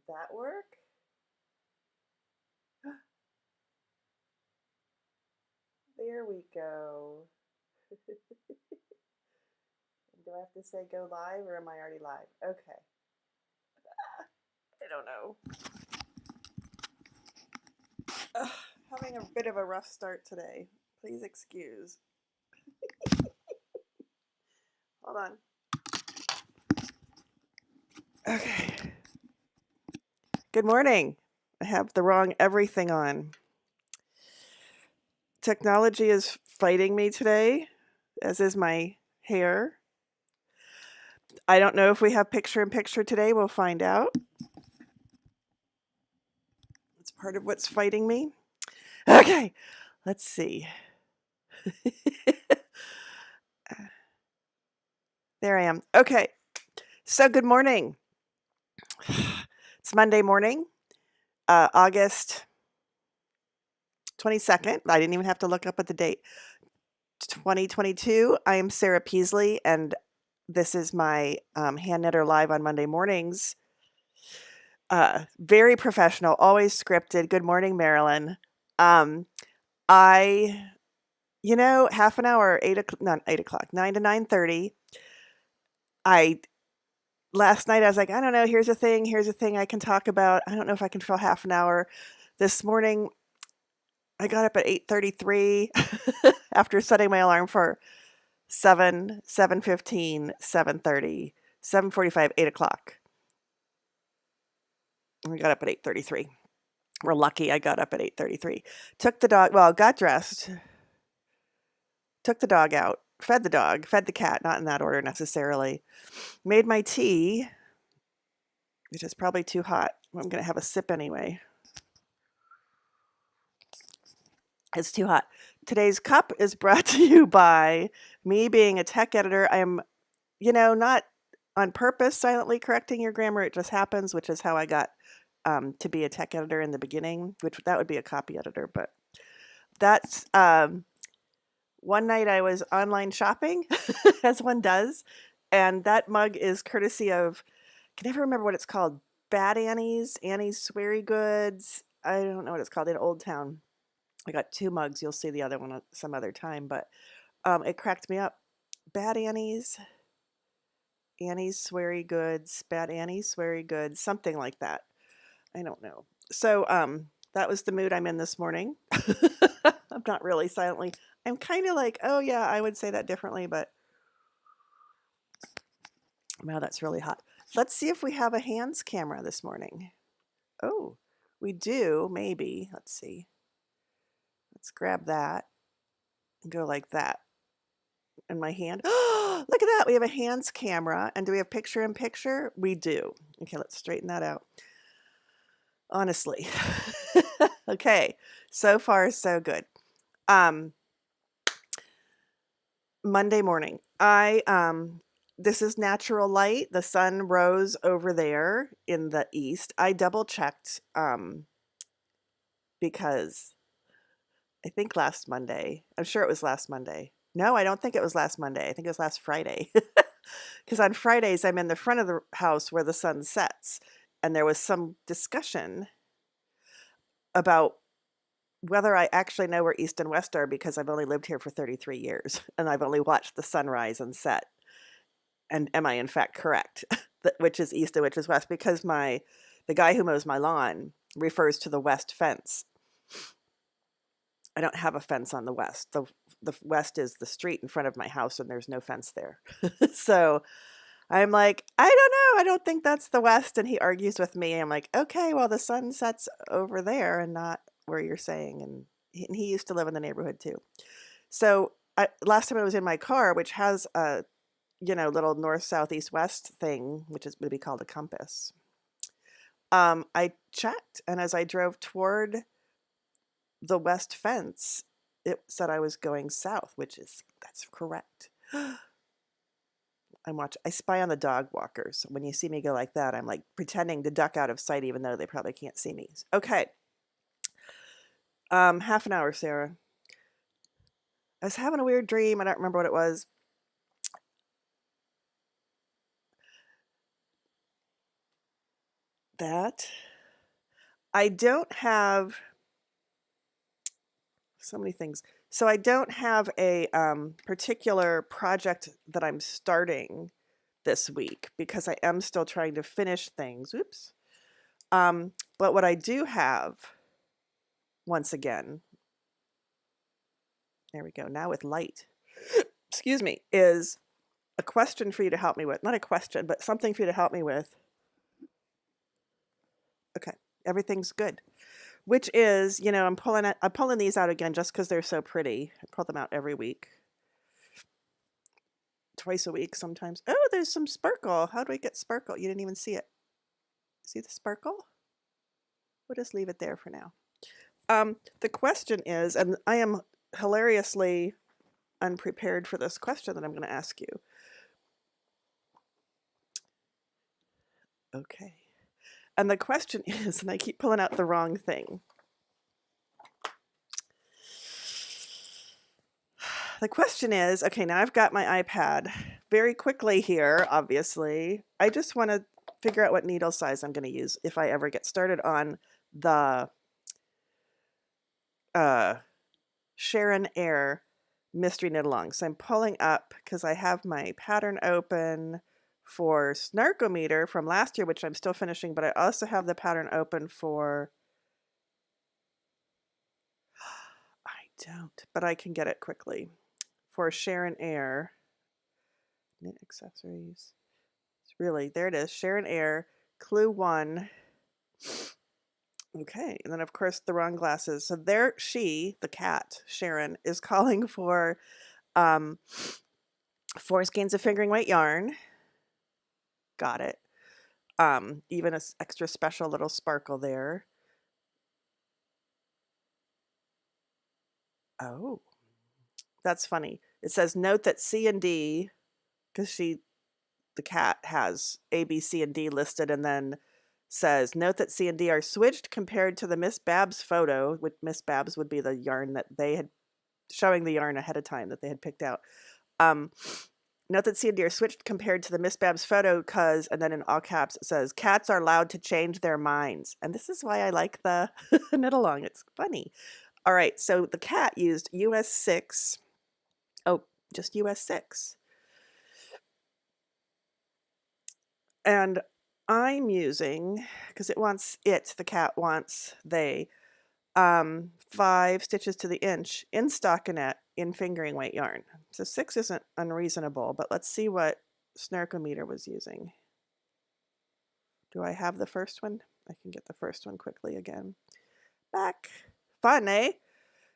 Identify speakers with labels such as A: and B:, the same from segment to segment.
A: that work? There we go. Do I have to say go live or am I already live? Okay. I don't know. Ugh, having a bit of a rough start today. Please excuse. Hold on. Okay. Good morning. I have the wrong everything on. Technology is fighting me today, as is my hair. I don't know if we have picture in picture today. We'll find out. It's part of what's fighting me. Okay, let's see. There I am. Okay, so good morning. It's Monday morning, August 22nd. I didn't even have to look up at the date. 2022. I am Sarah Peasley, and this is my Handknitter Live on Monday mornings. Very professional, always scripted. Good morning, Marilyn. I, half an hour, not 8 o'clock, 9 to 9:30. Last night I was like, I don't know, here's a thing I can talk about. I don't know if I can fill half an hour. This morning I got up at 8:33 after setting my alarm for 7, 7:15, 7:30, 7:45, 8 o'clock. We got up at 8:33. We're lucky I got up at 8:33. Got dressed, took the dog out, fed the cat, not in that order necessarily. Made my tea, which is probably too hot. I'm going to have a sip anyway. It's too hot. Today's cup is brought to you by me being a tech editor. I am, not on purpose silently correcting your grammar. It just happens, which is how I got to be a tech editor in the beginning, which that would be a copy editor. But that's one night I was online shopping, as one does, and that mug is courtesy of, I can never remember what it's called, Bad Annie's Sweary Goods. I don't know what it's called, in Old Town. I got 2 mugs. You'll see the other one some other time, but it cracked me up. Bad Annie's Sweary Goods, Bad Annie's Sweary Goods, something like that. I don't know. So that was the mood I'm in this morning. I'm not really silently. I'm kind of like, oh yeah, I would say that differently, but wow, that's really hot. Let's see if we have a hands camera this morning. Oh, we do, maybe. Let's see. Let's grab that and go like that. And my hand. Oh, look at that. We have a hands camera. And do we have picture in picture? We do. Okay, let's straighten that out. Honestly. Okay, so far so good. Monday morning. This is natural light. The sun rose over there in the east. I double checked because I think last Monday. I'm sure it was last Monday. No, I don't think it was last Monday. I think it was last Friday. Because on Fridays I'm in the front of the house where the sun sets, and there was some discussion about whether I actually know where east and west are, because I've only lived here for 33 years and I've only watched the sunrise and set. And am I in fact correct? Which is east and which is west? Because the guy who mows my lawn refers to the west fence. I don't have a fence on the west. The west is the street in front of my house and there's no fence there. So I'm like, I don't know. I don't think that's the west. And he argues with me. I'm like, okay, well, the sun sets over there and not where you're saying. And he used to live in the neighborhood too. So last time I was in my car, which has a, little north, south, east, west thing, which would be called a compass. I checked, and as I drove toward the west fence, it said I was going south, that's correct. I spy on the dog walkers. When you see me go like that, I'm like pretending to duck out of sight, even though they probably can't see me. Okay. Half an hour, Sarah. I was having a weird dream. I don't remember what it was. that. I don't have so many things. So I don't have a particular project that I'm starting this week because I am still trying to finish things. Oops. But what I do have, once again, there we go, now with light, excuse me, is a question for you to help me with. Not a question, but something for you to help me with. Okay, everything's good. Which is, you know, I'm pulling these out again just because they're so pretty. I pull them out every week. Twice a week sometimes. Oh, there's some sparkle. How do I get sparkle? You didn't even see it. See the sparkle? We'll just leave it there for now. The question is, and I am hilariously unprepared for this question that I'm going to ask you. Okay. And the question is, and I keep pulling out the wrong thing. The question is, okay, now I've got my iPad very quickly here, obviously. I just want to figure out what needle size I'm going to use if I ever get started on the Sharon Air Mystery Knit Along. So I'm pulling up because I have my pattern open for Snarkometer from last year, which I'm still finishing, but I also have the pattern open for, I don't, but I can get it quickly, for Sharon Air Knit Accessories. It's really, there it is, Sharon Air, Clue 1. Okay, and then of course the wrong glasses. So there she, the cat, Sharon, is calling for 4 skeins of fingering weight yarn. Got it. Even an extra special little sparkle there. Oh, that's funny. It says note that C and D, because the cat has A, B, C, and D listed, and then says note that C and D are switched compared to the Miss Babs photo, which Miss Babs would be the yarn that they had, showing the yarn ahead of time that they had picked out. Note that C and D are switched compared to the Miss Babs photo because, and then in all caps it says, cats are allowed to change their minds. And this is why I like the knit along. It's funny. All right, so the cat used US 6. Oh, just US 6. And I'm using, because the cat wants, 5 stitches to the inch in stockinette in fingering weight yarn. So 6 isn't unreasonable, but let's see what Snarkometer was using. Do I have the first one? I can get the first one quickly again. Back. Fun, eh?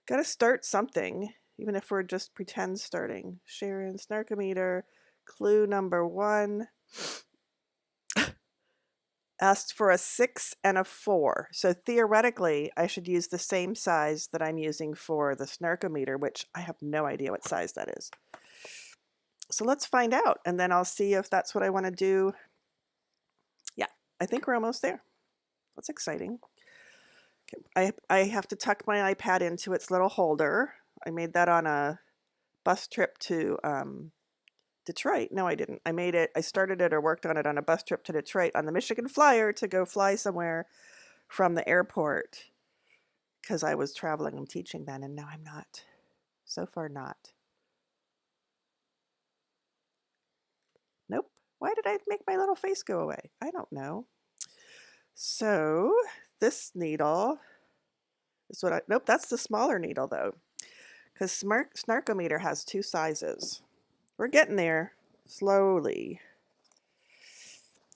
A: Gotta start something, even if we're just pretend starting. Sharon, Snarkometer, clue number 1. Asked for a 6 and a 4. So theoretically, I should use the same size that I'm using for the Snarkometer, which I have no idea what size that is. So let's find out, and then I'll see if that's what I want to do. Yeah, I think we're almost there. That's exciting. Okay, I have to tuck my iPad into its little holder. I made that on a bus trip to Detroit. No, I didn't. I started it or worked on it on a bus trip to Detroit on the Michigan Flyer to go fly somewhere from the airport because I was traveling and teaching then, and now I'm not. So far not. Nope. Why did I make my little face go away? I don't know. So this needle is what nope, that's the smaller needle though, because Snarkometer has 2 sizes. We're getting there slowly.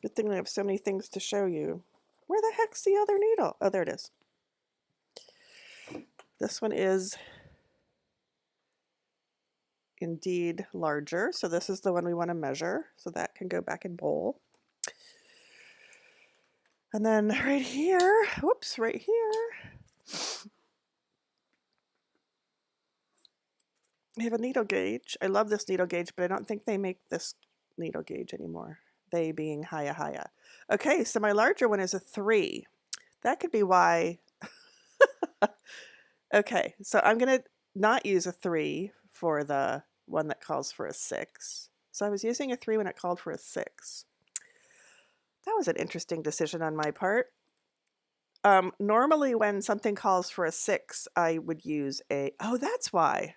A: Good thing I have so many things to show you. Where the heck's the other needle? Oh, there it is. This one is indeed larger, so this is the one we want to measure, so that can go back in bowl. And then right here, whoops, right here, we have a needle gauge. I love this needle gauge, but I don't think they make this needle gauge anymore. They being Haya. Okay, so my larger one is a 3. That could be why. Okay, so I'm going to not use a 3 for the one that calls for a 6. So I was using a 3 when it called for a 6. That was an interesting decision on my part. Normally when something calls for a 6, I would use oh, that's why.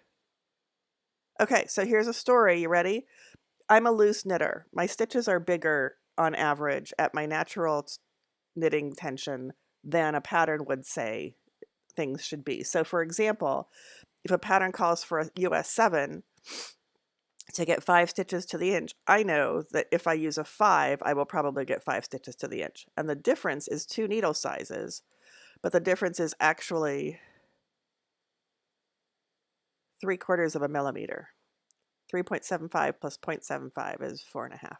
A: Okay, so here's a story. You ready? I'm a loose knitter. My stitches are bigger on average at my natural knitting tension than a pattern would say things should be. So for example, if a pattern calls for a US 7 to get 5 stitches to the inch, I know that if I use a 5, I will probably get 5 stitches to the inch. And the difference is 2 needle sizes, but the difference is actually 3/4 of a millimeter. 3.75 plus 0.75 is 4.5.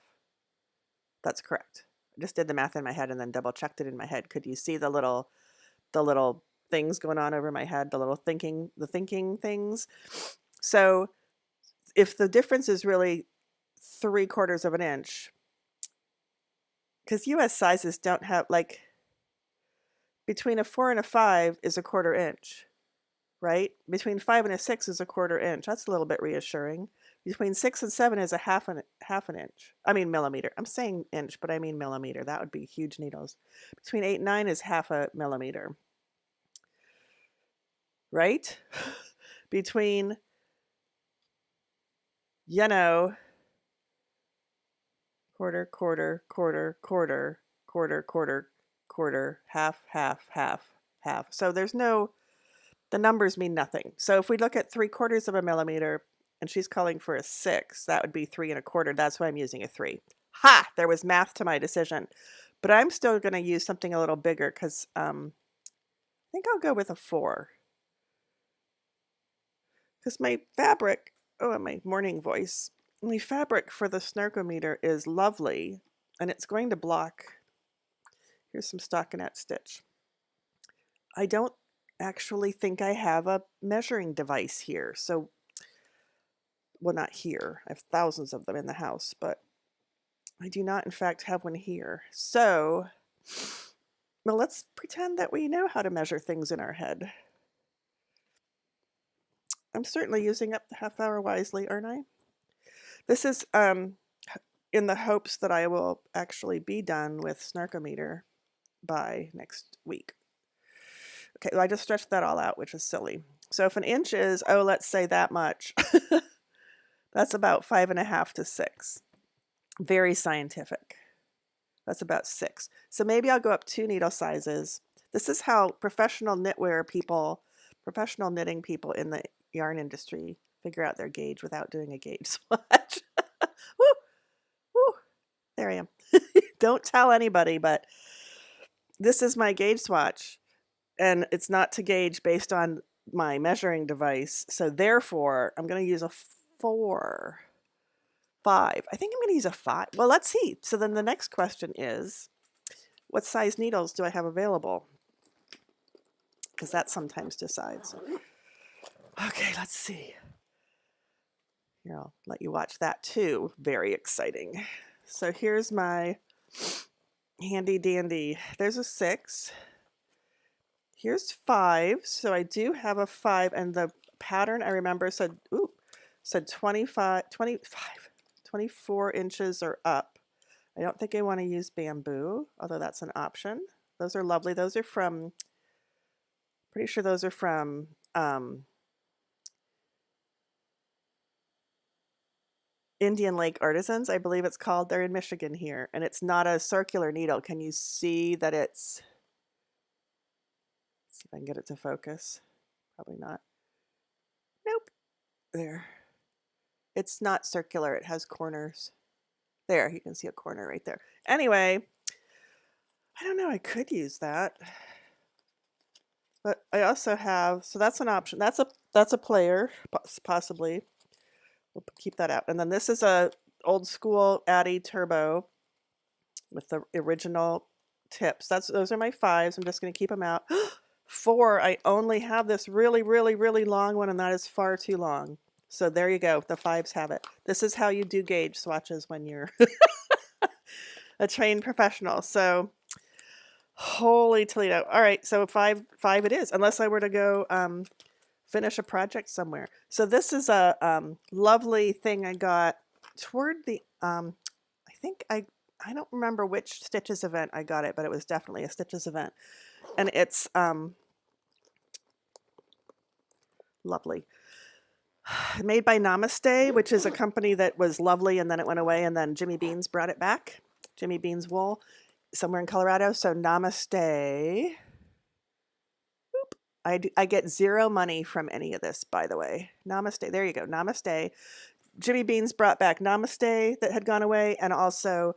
A: That's correct. I just did the math in my head and then double checked it in my head. Could you see the little things going on over my head, the thinking things? So if the difference is really 3/4 of an inch, because US sizes don't have, like, between a 4 and a 5 is a 1/4 inch, right? Between 5 and a 6 is a 1/4 inch. That's a little bit reassuring. Between 6 and 7 is a half an inch. I mean millimeter. I'm saying inch, but I mean millimeter. That would be huge needles. Between 8 and 9 is half a millimeter. Right? Between, you know, quarter, quarter, quarter, quarter, quarter, quarter, quarter, half, half, half, half. So there's no, the numbers mean nothing. So if we look at 3/4 of a millimeter and she's calling for a 6, that would be 3 1/4. That's why I'm using a 3. Ha! There was math to my decision. But I'm still going to use something a little bigger because I think I'll go with a 4. Because my fabric, oh, my morning voice, my fabric for the Snarkometer is lovely, and it's going to block. Here's some stockinette stitch. I don't actually think I have a measuring device here, so, well, not here. I have thousands of them in the house, but I do not, in fact, have one here. So, well, let's pretend that we know how to measure things in our head. I'm certainly using up the half hour wisely, aren't I? This is in the hopes that I will actually be done with Snarkometer by next week. Okay, well, I just stretched that all out, which is silly. So if an inch is, oh, let's say that much, that's about 5.5 to 6. Very scientific. That's about 6. So maybe I'll go up 2 needle sizes. This is how professional knitwear people, professional knitting people in the yarn industry figure out their gauge without doing a gauge swatch. Woo! Woo! There I am. Don't tell anybody, but this is my gauge swatch. And it's not to gauge based on my measuring device. So therefore, I'm going to use a 4, 5. I think I'm going to use a 5. Well, let's see. So then the next question is, what size needles do I have available? Because that sometimes decides. Okay, let's see. Here, I'll let you watch that too. Very exciting. So here's my handy dandy. There's a 6. Here's 5. So I do have a 5, and the pattern I remember said 24 inches or up. I don't think I want to use bamboo, although that's an option. Those are lovely. Those are from, pretty sure those are from Indian Lake Artisans, I believe it's called. They're in Michigan here, and it's not a circular needle. Can you see that it's, let's see if I can get it to focus. Probably not. Nope. There. It's not circular. It has corners. There, you can see a corner right there. Anyway, I don't know. I could use that. But I also have, so that's an option. That's a player, possibly. We'll keep that out. And then this is a old school Addy Turbo with the original tips. Those are my 5s. I'm just going to keep them out. 4, I only have this really, really, really long one, and that is far too long. So there you go. The 5s have it. This is how you do gauge swatches when you're a trained professional. So holy Toledo. All right, so 5 it is, unless I were to go finish a project somewhere. So this is a lovely thing I got toward the, I think I don't remember which Stitches event I got it, but it was definitely a Stitches event. And it's lovely. Made by Namaste, which is a company that was lovely and then it went away and then Jimmy Beans brought it back. Jimmy Beans wool somewhere in Colorado. So Namaste. I get zero money from any of this, by the way. Namaste. There you go. Namaste. Jimmy Beans brought back Namaste that had gone away, and also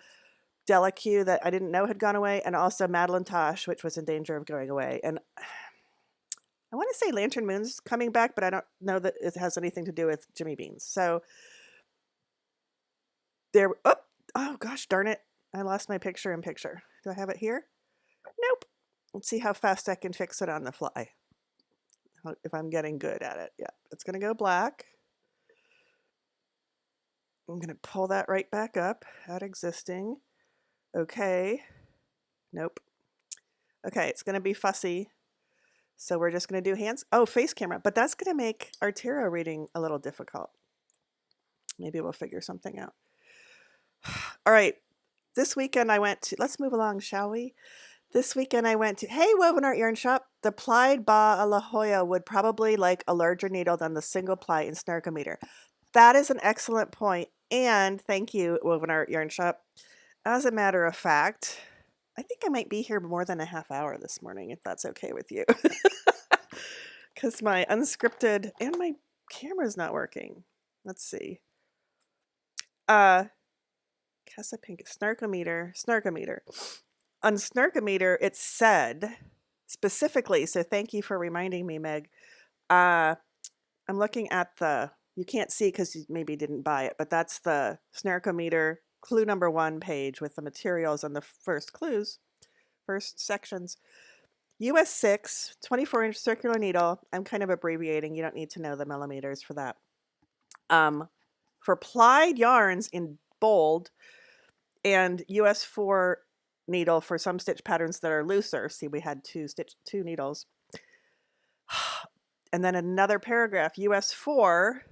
A: Delicue that I didn't know had gone away, and also Madeline Tosh, which was in danger of going away. And I want to say Lantern Moon's coming back, but I don't know that it has anything to do with Jimmy Beans. So there. Oh gosh, darn it! I lost my picture in picture. Do I have it here? Nope. Let's see how fast I can fix it on the fly. If I'm getting good at it. Yeah, it's going to go black. I'm going to pull that right back up. Add existing. Okay. Nope. Okay, it's going to be fussy. So we're just going to do hands. Oh, face camera. But that's going to make our tarot reading a little difficult. Maybe we'll figure something out. All right. This weekend I went to, let's move along, shall we? This weekend I went to, hey, Woven Art Yarn Shop. The plied Ba La Jolla would probably like a larger needle than the single ply in Snarkometer. That is an excellent point. And thank you, Woven Art Yarn Shop. As a matter of fact, I think I might be here more than a half hour this morning, if that's okay with you. Because my unscripted, and my camera's not working. Let's see. Casa Pink, Snarkometer. On Snarkometer, it said specifically, so thank you for reminding me, Meg. I'm looking at you can't see because you maybe didn't buy it, but that's the Snarkometer clue number 1 page with the materials on the first clues, first sections. US 6, 24-inch circular needle. I'm kind of abbreviating. You don't need to know the millimeters for that. For plied yarns in bold, and US 4 needle for some stitch patterns that are looser. See, we had two needles. And then another paragraph, US 4,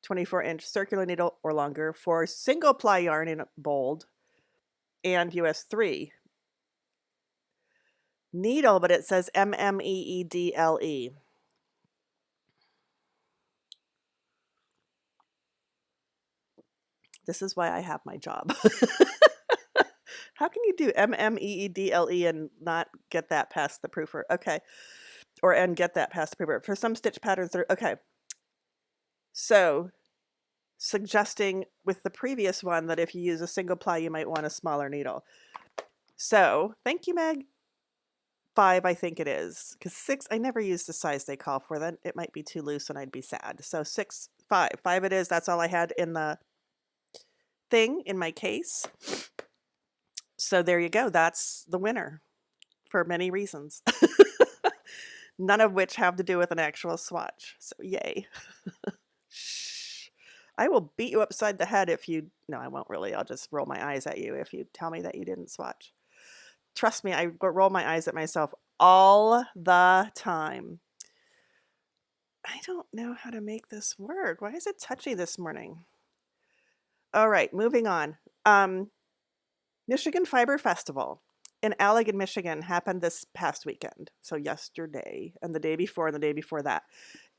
A: 24-inch circular needle or longer for single ply yarn in bold, and US 3 needle, but it says MMEEDLE. This is why I have my job. How can you do MMEEDLE and not get that past the proofer? Okay. And get that past the proofer. For some stitch patterns, okay. So, suggesting with the previous one that if you use a single ply, you might want a smaller needle. So, thank you, Meg. 5, I think it is. Because 6, I never use the size they call for. Then it might be too loose and I'd be sad. So 6, 5. 5 it is. That's all I had in the thing, in my case. So there you go. That's the winner for many reasons. None of which have to do with an actual swatch. So yay. Shh. I will beat you upside the head if you... No, I won't really. I'll just roll my eyes at you if you tell me that you didn't swatch. Trust me, I roll my eyes at myself all the time. I don't know how to make this work. Why is it touchy this morning? All right, moving on. Michigan Fiber Festival in Allegan, Michigan happened this past weekend. So yesterday and the day before and the day before that.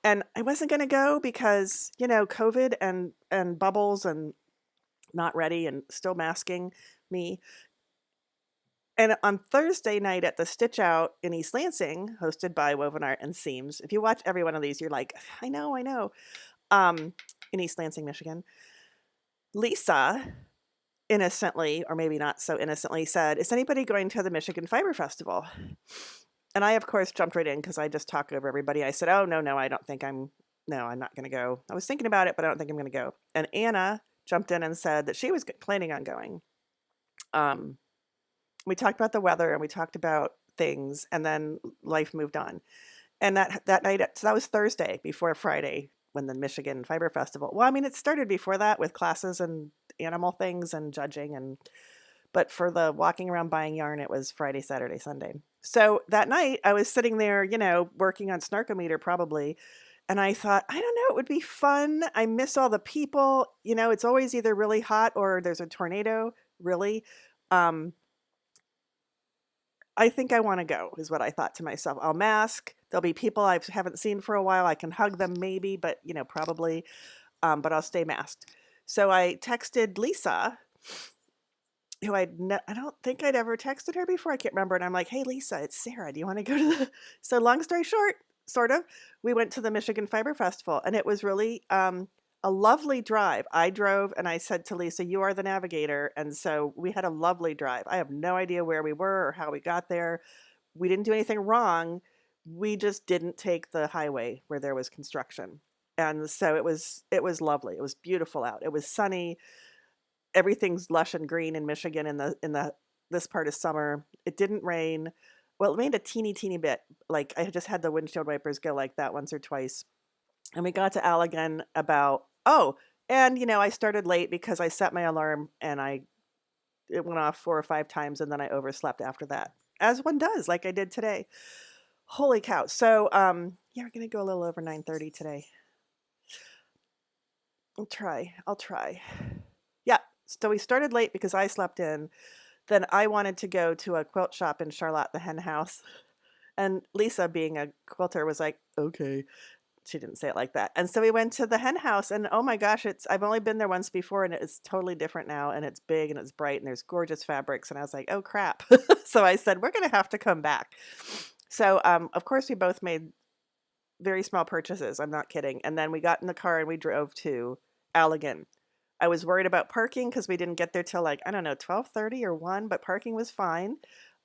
A: And I wasn't going to go because, you know, COVID and bubbles and not ready and still masking me. And on Thursday night at the Stitch Out in East Lansing, hosted by Woven Art and Seams, if you watch every one of these, you're like, I know. In East Lansing, Michigan, Lisa innocently, or maybe not so innocently, said, is anybody going to the Michigan Fiber Festival? And I, of course, jumped right in because I just talk over everybody. I said, oh, no, I don't think I'm not going to go. I was thinking about it, but I don't think I'm going to go. And Anna jumped in and said that she was planning on going. We talked about the weather and we talked about things, and then life moved on. And that night, so that was Thursday before Friday when the Michigan Fiber Festival. Well, I mean, it started before that with classes and animal things and judging, but for the walking around buying yarn, it was Friday, Saturday, Sunday. So that night I was sitting there, you know, working on Snarkometer probably. And I thought, I don't know, it would be fun. I miss all the people. You know, it's always either really hot or there's a tornado, really. Um, I think I want to go, is what I thought to myself. I'll mask. There'll be people I haven't seen for a while. I can hug them maybe, but probably. But I'll stay masked. So I texted Lisa, who I don't think I'd ever texted her before. I can't remember. And I'm like, hey, Lisa, it's Sarah. Do you want to go to the? So long story short, sort of, we went to the Michigan Fiber Festival, and it was really a lovely drive. I drove, and I said to Lisa, you are the navigator. And so we had a lovely drive. I have no idea where we were or how we got there. We didn't do anything wrong. We just didn't take the highway where there was construction. And so it was lovely. It was beautiful out. It was sunny. Everything's lush and green in Michigan in the this part of summer. It didn't rain. Well, it rained a teeny bit. Like I just had the windshield wipers go like that once or twice. And we got to Allegan about and I started late because I set my alarm and it went off 4 or 5 times and then I overslept after that. As one does, like I did today. Holy cow. So yeah, we're gonna go a little over 9:30 today. I'll try. Yeah. So we started late because I slept in. Then I wanted to go to a quilt shop in Charlotte, the hen house. And Lisa, being a quilter, was like, okay. She didn't say it like that. And so we went to the hen house, and oh my gosh, I've only been there once before, and it's totally different now, and it's big and it's bright and there's gorgeous fabrics. And I was like, oh crap. So I said, we're going to have to come back. So of course we both made very small purchases. I'm not kidding. And then we got in the car and we drove to Allegan. I was worried about parking because we didn't get there till like, I don't know, 12:30 or 1, but parking was fine.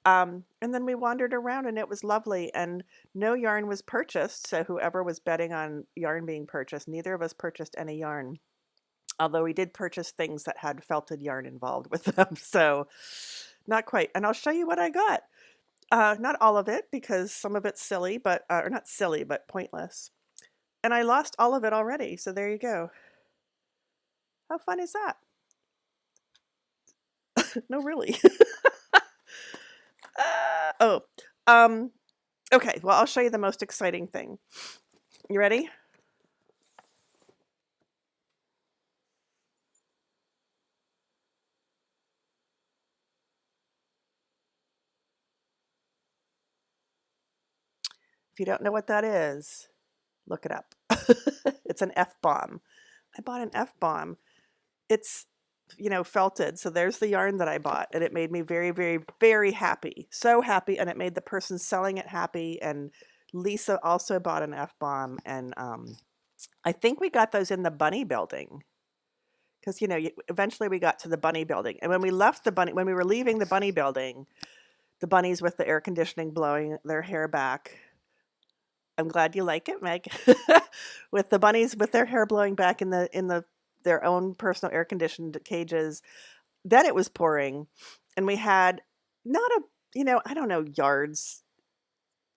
A: And then we wandered around and it was lovely and no yarn was purchased. So whoever was betting on yarn being purchased, neither of us purchased any yarn. Although we did purchase things that had felted yarn involved with them. So not quite. And I'll show you what I got. Not all of it because some of it's silly, but or not silly, but pointless. And I lost all of it already. So there you go. How fun is that? No, really. Oh, okay. Well, I'll show you the most exciting thing. You ready? If you don't know what that is, look it up. It's an F-bomb. I bought an F-bomb. It's, felted. So there's the yarn that I bought, and it made me very, very, very happy. So happy, and it made the person selling it happy. And Lisa also bought an F-bomb, and I think we got those in the bunny building. Because, eventually we got to the bunny building. And when we were leaving the bunny building, the bunnies with the air conditioning blowing their hair back. I'm glad you like it, Meg. With the bunnies with their hair blowing back in their own personal air conditioned cages. Then it was pouring and we had not I don't know, yards.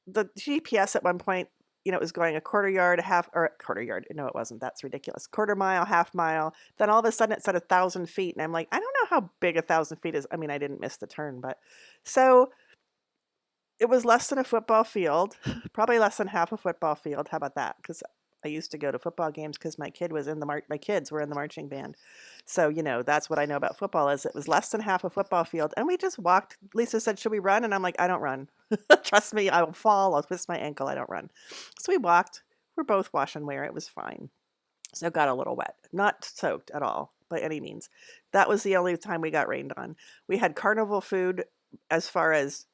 A: The GPS at one point, it was going a quarter yard, a quarter yard. No, it wasn't. That's ridiculous. Quarter mile, half mile. Then all of a sudden it said 1,000 feet. And I'm like, I don't know how big 1,000 feet is. I mean, I didn't miss the turn, but so it was less than a football field, probably less than half a football field. How about that? Because I used to go to football games because my kids were in the marching band. So, that's what I know about football is it was less than half a football field. And we just walked. Lisa said, should we run? And I'm like, I don't run. Trust me, I will fall. I'll twist my ankle. I don't run. So we walked. We're both wash and wear. It was fine. So got a little wet. Not soaked at all by any means. That was the only time we got rained on. We had carnival food as far as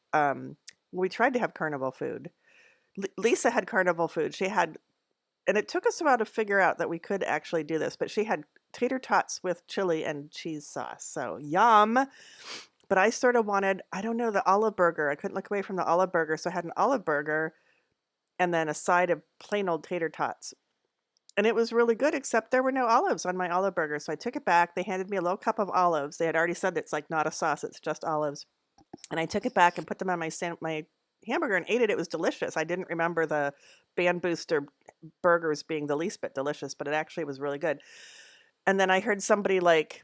A: we tried to have carnival food. Lisa had carnival food. And it took us a while to figure out that we could actually do this, but she had tater tots with chili and cheese sauce. So yum. But I sort of wanted, I don't know, the olive burger. I couldn't look away from the olive burger. So I had an olive burger and then a side of plain old tater tots. And it was really good, except there were no olives on my olive burger. So I took it back. They handed me a little cup of olives. They had already said it's like not a sauce, it's just olives. And I took it back and put them on my hamburger and ate it. It was delicious. I didn't remember the Band Booster burgers being the least bit delicious, but it actually was really good. And then I heard somebody like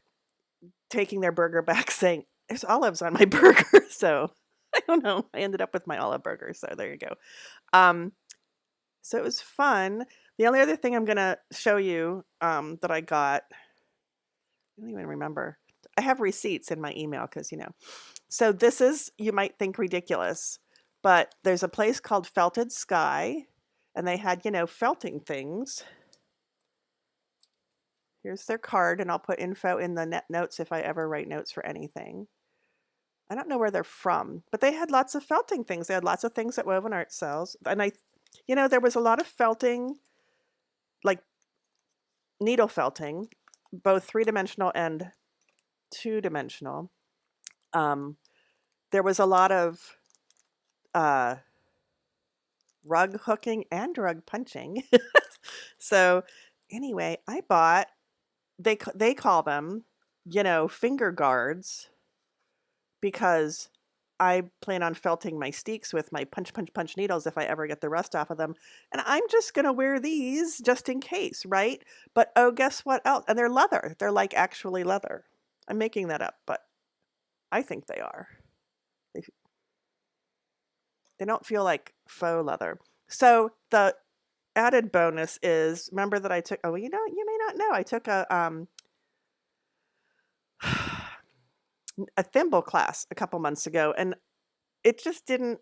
A: taking their burger back saying, there's olives on my burger. So I don't know. I ended up with my olive burger. So there you go. So it was fun. The only other thing I'm going to show you that I got, I don't even remember. I have receipts in my email because, you know. So this is, you might think ridiculous, but there's a place called Felted Sky, and they had, you know, felting things. Here's their card, and I'll put info in the notes if I ever write notes for anything. I don't know where they're from, but they had lots of felting things. They had lots of things that Woven Art sells. And you know, there was a lot of felting, like needle felting, both 3-dimensional and 2-dimensional. There was a lot of rug hooking and rug punching. So anyway, I bought, they call them, you know, finger guards, because I plan on felting my steeks with my punch needles if I ever get the rust off of them. And I'm just going to wear these just in case, right? But oh, guess what else? And they're leather. They're like actually leather. I'm making that up, but I think they are. They don't feel like faux leather. So the added bonus is, remember that I took, oh, you know, you may not know, I took a thimble class a couple months ago, and it just didn't,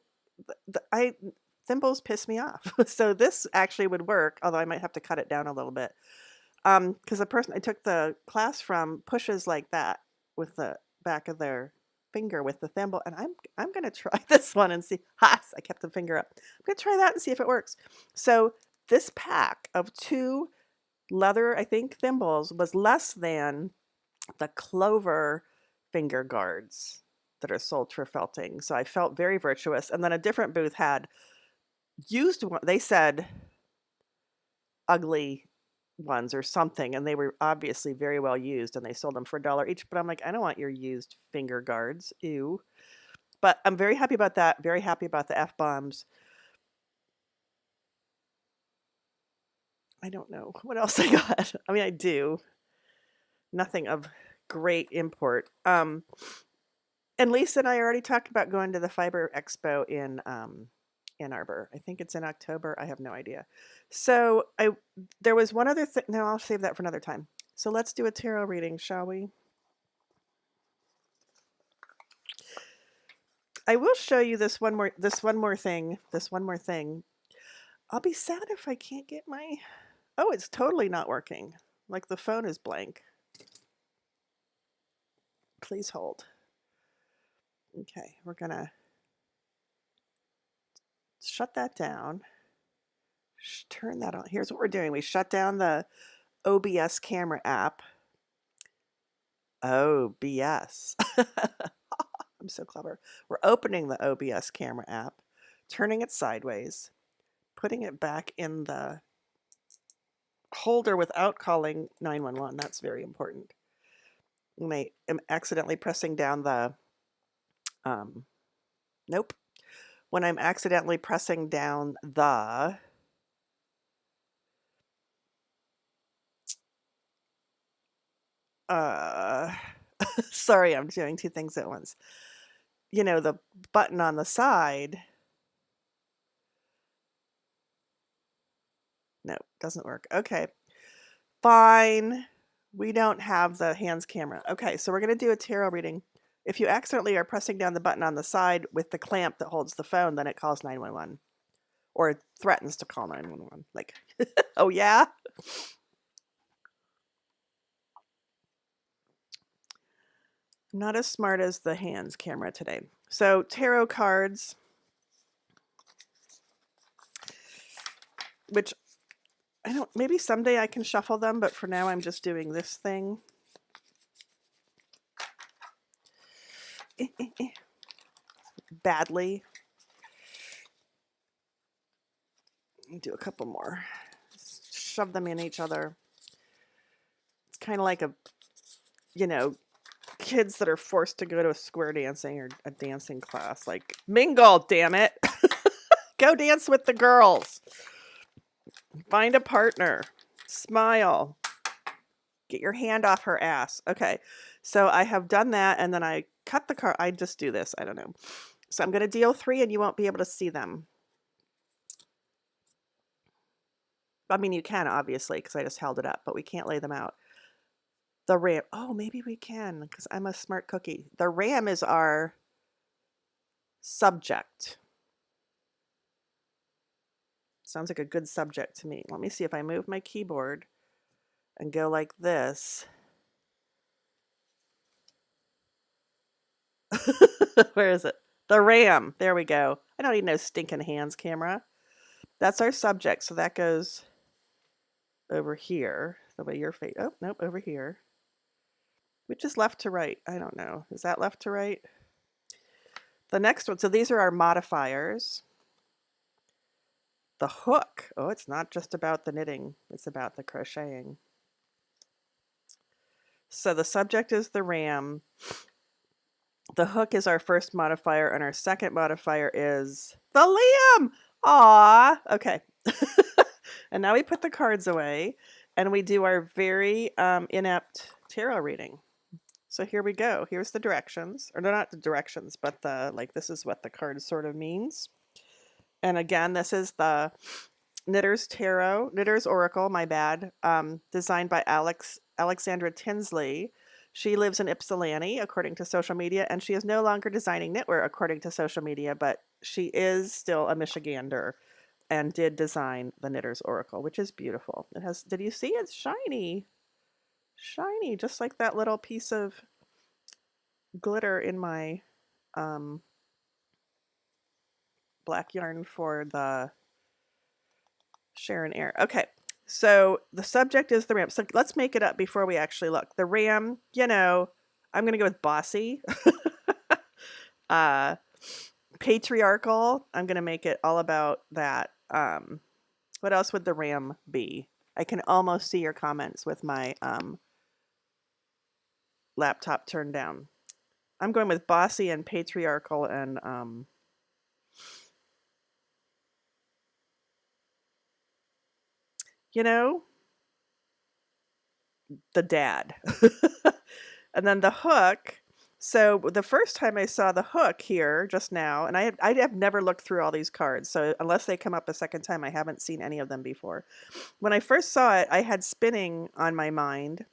A: thimbles piss me off. So this actually would work, although I might have to cut it down a little bit. Because the person I took the class from pushes like that with the back of their finger with the thimble, and I'm gonna try this one and see. Ha! I kept the finger up. I'm gonna try that and see if it works. So this pack of 2 leather, I think, thimbles was less than the clover finger guards that are sold for felting. So I felt very virtuous. And then a different booth had used one. They said ugly ones or something, and they were obviously very well used, and they sold them for $1 each. But I'm like, I don't want your used finger guards. Ew. But I'm very happy about that. Very happy about the F-bombs. I don't know what else I got. I mean, I do. Nothing of great import. And Lisa and I already talked about going to the Fiber Expo in Ann Arbor. I think it's in October. I have no idea. So there was one other thing. No, I'll save that for another time. So let's do a tarot reading, shall we? I will show you this one more thing. I'll be sad if I can't get my, oh, it's totally not working. Like the phone is blank. Please hold. Okay, we're gonna shut that down. Turn that on. Here's what we're doing. We shut down the OBS camera app. OBS. I'm so clever. We're opening the OBS camera app, turning it sideways, putting it back in the holder without calling 911. That's very important. When I am accidentally pressing down the, nope. When I'm accidentally pressing down the, sorry, I'm doing 2 things at once. You know, the button on the side. No, doesn't work. Okay, fine. We don't have the hands camera. Okay, so we're going to do a tarot reading. If you accidentally are pressing down the button on the side with the clamp that holds the phone, then it calls 911. Or it threatens to call 911. Like, oh yeah? I'm not as smart as the hands camera today. So tarot cards, which I don't, maybe someday I can shuffle them, but for now I'm just doing this thing. Badly. Do a couple more. Shove them in each other. It's kind of like a, you know, kids that are forced to go to a square dancing or a dancing class. Like, mingle, damn it. Go dance with the girls. Find a partner. Smile. Get your hand off her ass. Okay, so I have done that, and then I cut the card. I just do this. I don't know. So I'm going to deal 3, and you won't be able to see them. I mean, you can, obviously, because I just held it up, but we can't lay them out. The ram. Oh, maybe we can because I'm a smart cookie. The ram is our subject. Sounds like a good subject to me. Let me see if I move my keyboard and go like this. Where is it? The ram. There we go. I don't need no stinking hands camera. That's our subject. So that goes over here. The way your face. Oh, nope, over here. Which is left to right? I don't know. Is that left to right? The next one. So these are our modifiers. The hook. Oh, it's not just about the knitting. It's about the crocheting. So the subject is the ram. The hook is our first modifier, and our second modifier is the lamb. Aw. Okay. And now we put the cards away, and we do our very inept tarot reading. So here we go. Here's the directions. Or no, not the directions, but the, like, this is what the card sort of means. And again, this is the Knitter's Oracle, my bad, designed by Alexandra Tinsley. She lives in Ypsilanti, according to social media, and she is no longer designing knitwear, according to social media, but she is still a Michigander and did design the Knitter's Oracle, which is beautiful. It has, did you see? It's shiny. Shiny, just like that little piece of glitter in my black yarn for the Sharon Air. Okay, so the subject is the ram. So let's make it up before we actually look. The ram, you know, I'm going to go with bossy. Patriarchal, I'm going to make it all about that. What else would the ram be? I can almost see your comments with my laptop turned down. I'm going with bossy and patriarchal and you know, the dad. And then the hook. So the first time I saw the hook here just now, and I have never looked through all these cards, so unless they come up a second time, I haven't seen any of them before. When I first saw it, I had spinning on my mind,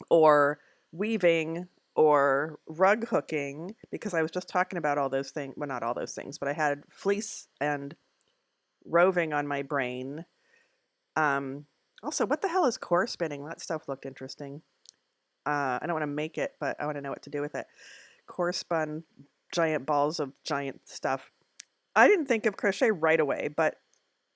A: or weaving, or rug hooking, because I was just talking about all those things. Well, not all those things, but I had fleece and roving on my brain. Also, what the hell is core spinning? That stuff looked interesting. I don't want to make it, but I want to know what to do with it. Core spun giant balls of giant stuff. I didn't think of crochet right away, but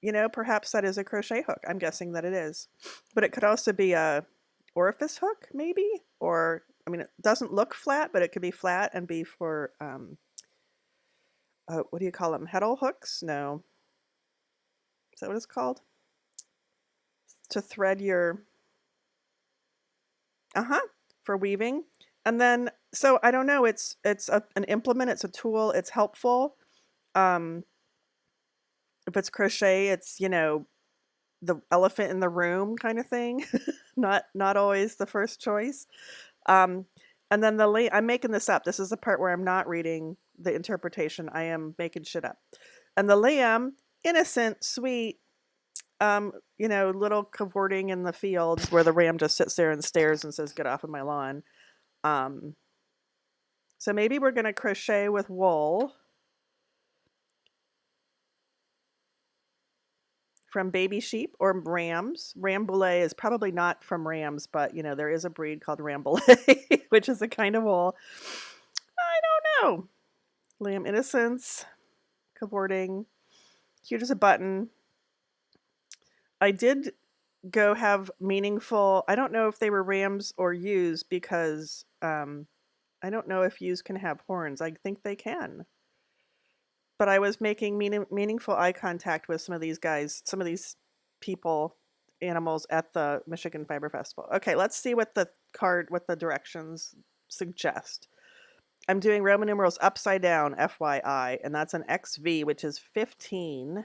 A: you know, perhaps that is a crochet hook. I'm guessing that it is. But it could also be a orifice hook, maybe? Or, I mean, it doesn't look flat, but it could be flat and be for, what do you call them? Heddle hooks? No. Is that what it's called? To thread your, for weaving. And then, so I don't know, it's an implement, it's a tool, it's helpful. If it's crochet, it's, you know, the elephant in the room kind of thing. not always the first choice. And then I'm making this up. This is the part where I'm not reading the interpretation. I am making shit up. And the lamb, innocent, sweet, you know, little cavorting in the fields where the ram just sits there and stares and says, "Get off of my lawn." So maybe we're going to crochet with wool from baby sheep or rams. Rambouillet is probably not from rams, but you know, there is a breed called Rambouillet, which is a kind of wool. I don't know. Lamb innocence, cavorting, cute as a button. I did go have meaningful, I don't know if they were rams or ewes because I don't know if ewes can have horns. I think they can. But I was making meaningful eye contact with some of these guys, some of these people, animals at the Michigan Fiber Festival. Okay, let's see what the directions suggest. I'm doing Roman numerals upside down, FYI, and that's an XV, which is 15.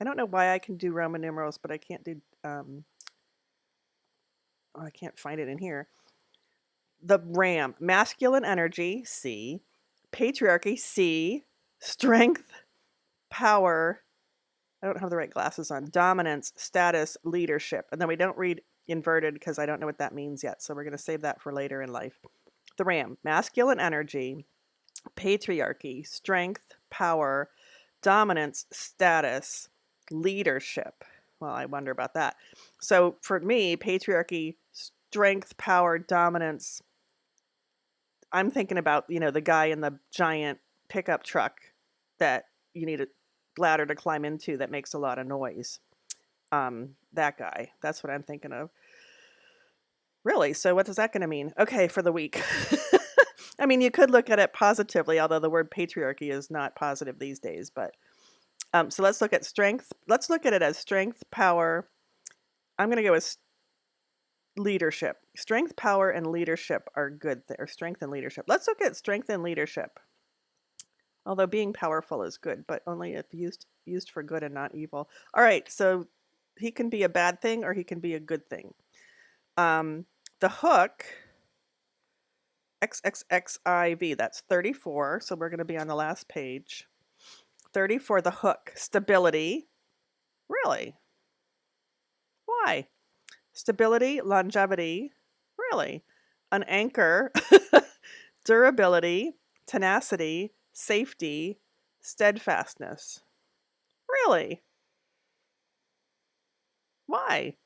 A: I don't know why I can do Roman numerals, but I can't do, I can't find it in here. The ram, masculine energy, C. Patriarchy, C. Strength, power, I don't have the right glasses on, dominance, status, leadership. And then we don't read inverted because I don't know what that means yet. So we're going to save that for later in life. The Ram, masculine energy, patriarchy, strength, power, dominance, status, leadership. Well, I wonder about that. So for me, patriarchy, strength, power, dominance, I'm thinking about, the guy in the giant pickup truck that you need a ladder to climb into that makes a lot of noise. That guy. That's what I'm thinking of. Really? So what is that going to mean? Okay, for the week. I mean, you could look at it positively, although the word patriarchy is not positive these days. But so let's look at strength. Let's look at it as strength, power. I'm going to go with leadership. Strength, power, and leadership are good. Or strength and leadership. Let's look at strength and leadership. Although being powerful is good, but only if used for good and not evil. All right, so he can be a bad thing or he can be a good thing. The hook, XXXIV, that's 34. So we're going to be on the last page. 34, the hook, stability. Really? Why? Stability, longevity. Really? An anchor, durability, tenacity, safety, steadfastness. Really? Why?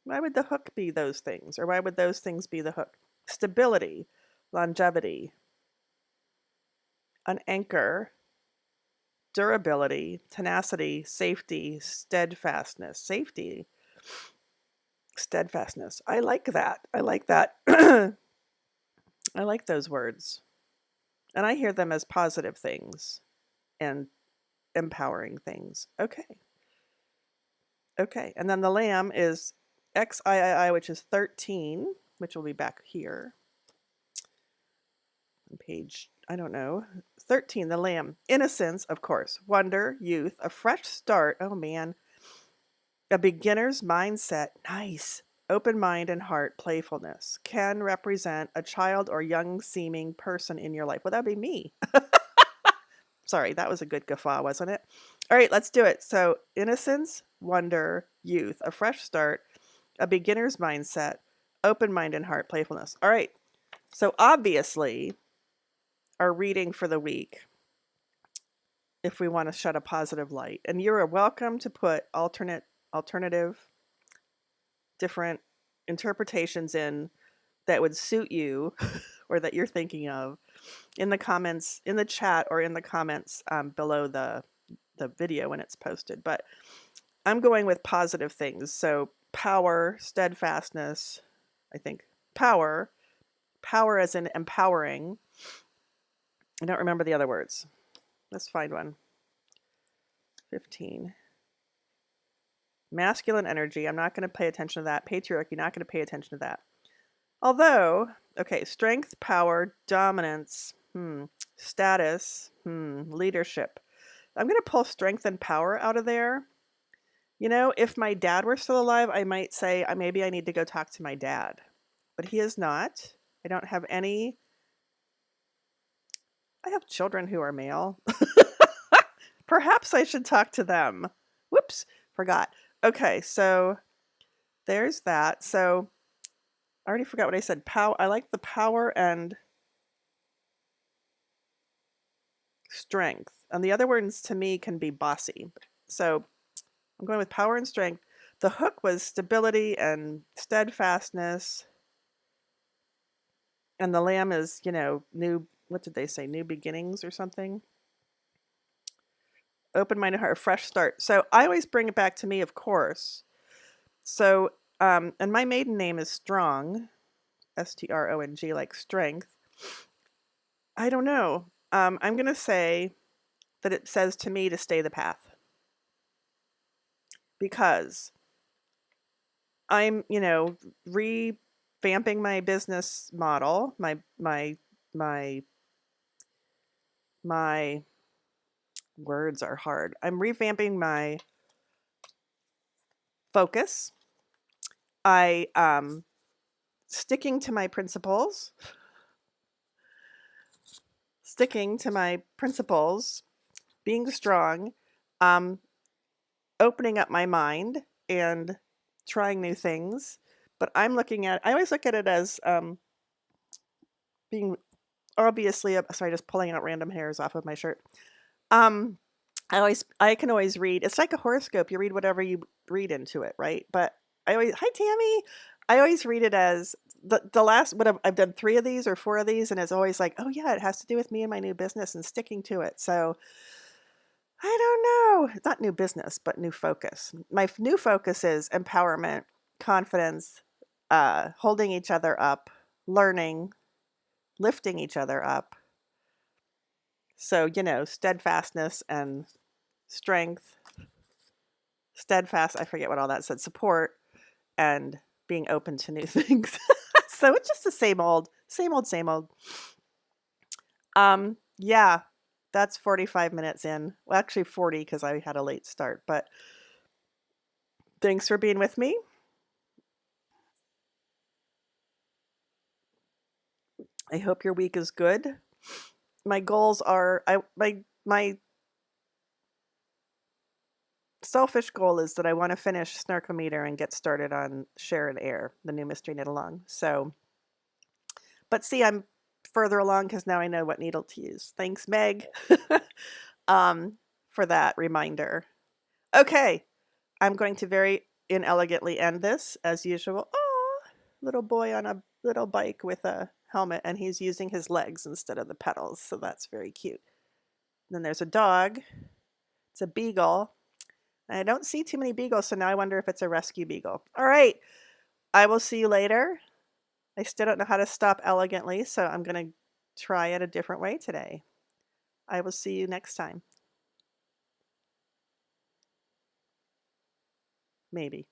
A: Why would the hook be those things? Or why would those things be the hook? Stability, longevity, an anchor, durability, tenacity, safety, steadfastness. Safety, steadfastness. I like that. I like that. I like those words. And I hear them as positive things and empowering things. Okay. Okay. And then the lamb is XIII, which is 13, which will be back here. On page, I don't know. 13, the lamb. Innocence, of course. Wonder, youth, a fresh start. Oh, man. A beginner's mindset. Nice. Open mind and heart, playfulness. Can represent a child or young seeming person in your life. Well, that'd be me. Sorry, that was a good guffaw, wasn't it? All right, let's do it. So innocence, wonder, youth, a fresh start, a beginner's mindset, open mind and heart, playfulness. All right. So obviously, our reading for the week, if we want to shed a positive light, and you're welcome to put alternative, different interpretations in that would suit you or that you're thinking of in the comments, in the chat, or in the comments below the video when it's posted. But I'm going with positive things. So power, steadfastness, I think power as in empowering. I don't remember the other words. Let's find one. 15. Masculine energy. I'm not going to pay attention to that. Patriarchy, not going to pay attention to that. Although, okay, strength, power, dominance, status, leadership. I'm going to pull strength and power out of there. If my dad were still alive, I might say maybe I need to go talk to my dad. But he is not. I don't have any. I have children who are male. Perhaps I should talk to them. Whoops, forgot. Okay, so there's that. So I already forgot what I said. I like the power and strength. And the other words to me can be bossy. So I'm going with power and strength. The hook was stability and steadfastness. And the lamb is, new, what did they say? New beginnings or something? Open-minded heart, a fresh start. So I always bring it back to me, of course. So, and my maiden name is Strong, S-T-R-O-N-G, like strength. I don't know. I'm going to say that it says to me to stay the path. Because I'm, revamping my business model, my words are hard. I'm revamping my focus. Sticking to my principles, being strong, opening up my mind and trying new things. But I always look at it as being obviously, sorry, just pulling out random hairs off of my shirt. Um, I can always read. It's like a horoscope. You read whatever you read into it, right? But hi Tammy. I always read it as the last. I've done 3 of these or 4 of these, and it's always like, oh yeah, it has to do with me and my new business and sticking to it. So I don't know. Not new business, but new focus. My new focus is empowerment, confidence, holding each other up, learning, lifting each other up. So, steadfastness and strength, steadfast, I forget what all that said, support, and being open to new things. So it's just the same old, same old, same old. Yeah, that's 45 minutes in. Well, actually 40 because I had a late start, but thanks for being with me. I hope your week is good. My goals are my selfish goal is that I want to finish Snarkometer and get started on Share and Air, the new mystery knit along. So, but see, I'm further along because now I know what needle to use. Thanks, Meg, for that reminder. Okay, I'm going to very inelegantly end this as usual. Oh, little boy on a little bike with a helmet, and he's using his legs instead of the pedals, so that's very cute. Then there's a dog. It's a beagle. I don't see too many beagles, so now I wonder if it's a rescue beagle. All right, I will see you later. I still don't know how to stop elegantly, so I'm going to try it a different way today. I will see you next time. Maybe.